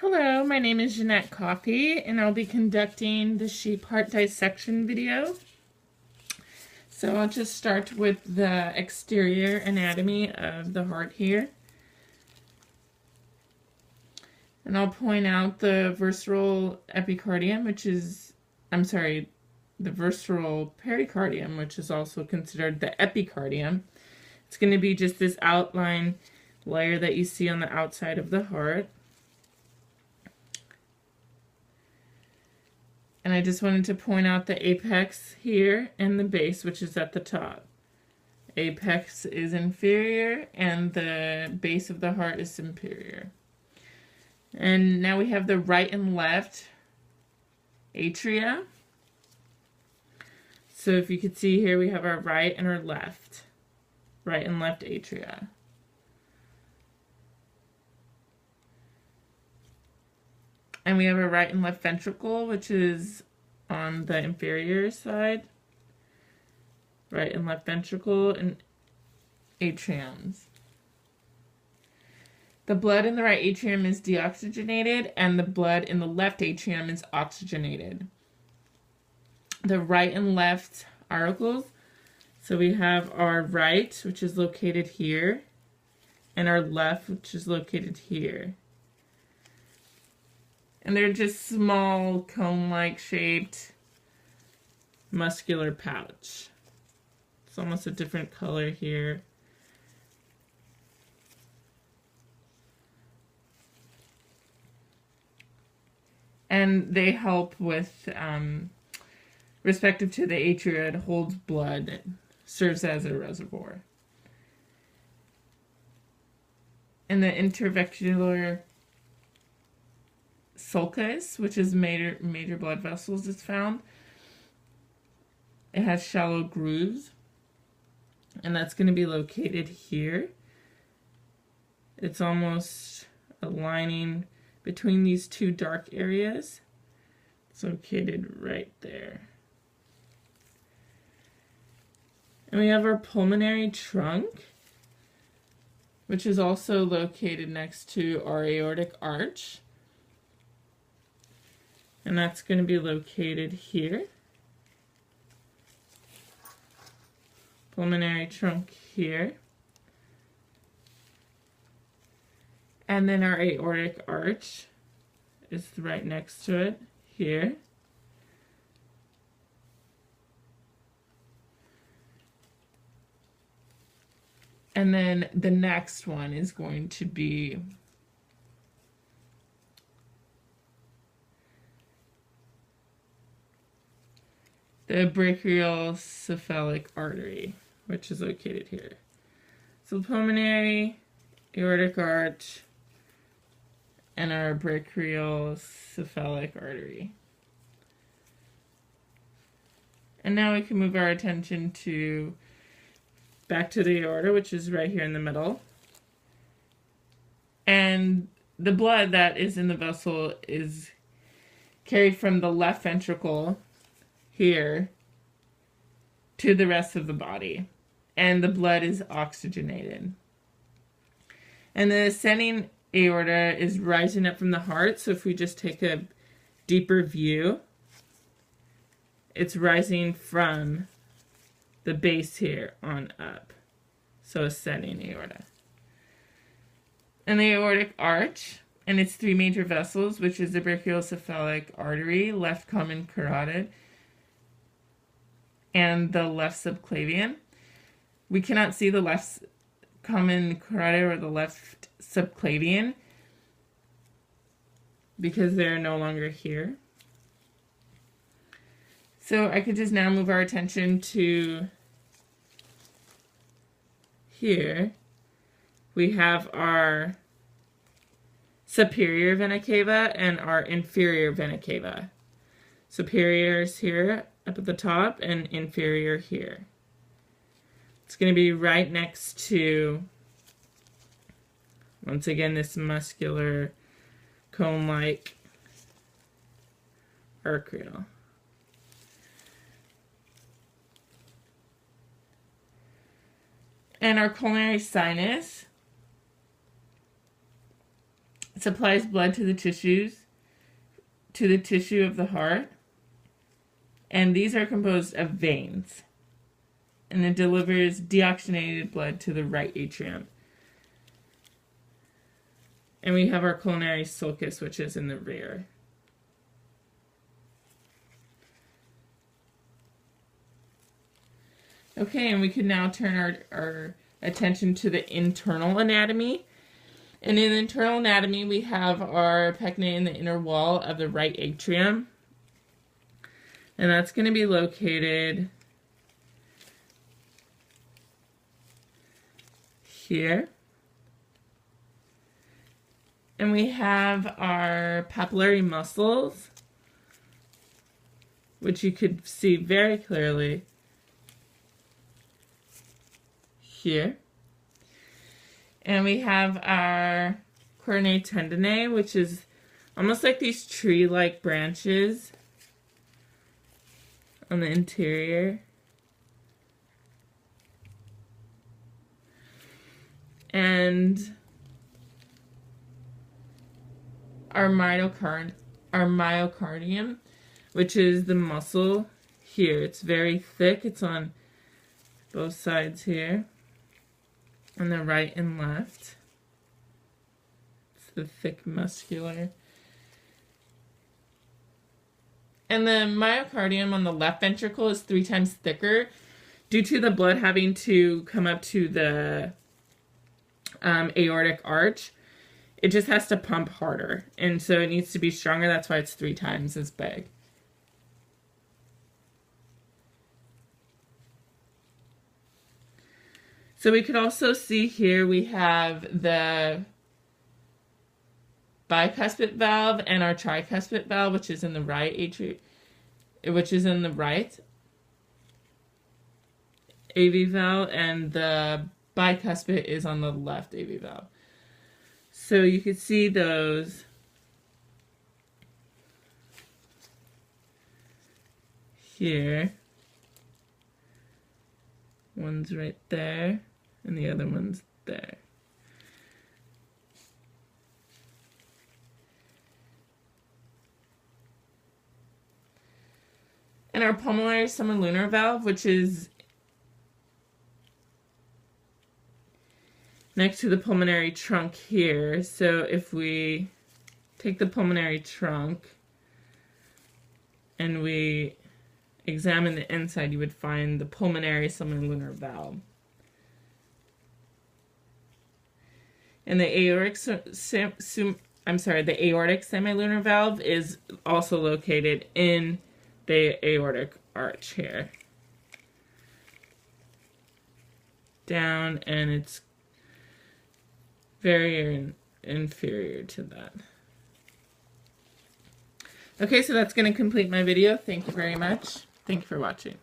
Hello, my name is Jeanette Coffey, and I'll be conducting the sheep heart dissection video. So I'll just start with the exterior anatomy of the heart here. And I'll point out the visceral epicardium, the visceral pericardium, which is also considered the epicardium. It's going to be just this outline layer that you see on the outside of the heart. And I just wanted to point out the apex here and the base, which is at the top. Apex is inferior and the base of the heart is superior. And now we have the right and left atria. So if you could see here, we have our right and our left. Right and left atria. And we have a right and left ventricle, which is on the inferior side. Right and left ventricle and atriums. The blood in the right atrium is deoxygenated, and the blood in the left atrium is oxygenated. The right and left auricles. So we have our right, which is located here, and our left, which is located here. And they're just small, cone-like shaped muscular pouch. It's almost a different color here. And they help with, respective to the atria, it holds blood. It serves as a reservoir. And the interventricular sulcus, which is major blood vessels, is found. It has shallow grooves, and that's going to be located here. It's almost a lining between these two dark areas. It's located right there. And we have our pulmonary trunk, which is also located next to our aortic arch. And that's going to be located here. Pulmonary trunk here. And then our aortic arch is right next to it here. And then the next one is going to be the brachiocephalic artery, which is located here. So pulmonary, aortic arch, and our brachiocephalic artery. And now we can move our attention back to the aorta, which is right here in the middle. And the blood that is in the vessel is carried from the left ventricle here to the rest of the body, and the blood is oxygenated. And the ascending aorta is rising up from the heart, so if we just take a deeper view, it's rising from the base here on up, so ascending aorta. And the aortic arch and its three major vessels, which is the brachiocephalic artery, left common carotid, and the left subclavian. We cannot see the left common carotid or the left subclavian because they're no longer here. So I could just now move our attention to here. We have our superior vena cava and our inferior vena cava. Superior is here up at the top and inferior here. It's going to be right next to, once again, this muscular cone-like arteriole. And our coronary sinus supplies blood to the tissues, to the tissue of the heart. And these are composed of veins. And it delivers deoxygenated blood to the right atrium. And we have our coronary sulcus, which is in the rear. Okay, and we can now turn our attention to the internal anatomy. And in the internal anatomy, we have our pectinate in the inner wall of the right atrium. And that's going to be located here. And we have our papillary muscles, which you could see very clearly here. And we have our coronae tendineae, which is almost like these tree-like branches on the interior. And our myocardium, which is the muscle here. It's very thick. It's on both sides here, on the right and left. It's the thick muscular. And the myocardium on the left ventricle is 3 times thicker due to the blood having to come up to the aortic arch. It just has to pump harder, and so it needs to be stronger. That's why it's 3 times as big. So we could also see here we have the bicuspid valve and our tricuspid valve, which is in the right atrium, which is in the right AV valve, and the bicuspid is on the left AV valve. So you can see those here. One's right there, and the other one's there. And our pulmonary semilunar valve, which is next to the pulmonary trunk here. So if we take the pulmonary trunk and we examine the inside, you would find the pulmonary semilunar valve. And the aortic semilunar valve is also located in the aortic arch here. Down, and it's very inferior to that. Okay, so that's going to complete my video. Thank you very much. Thank you for watching.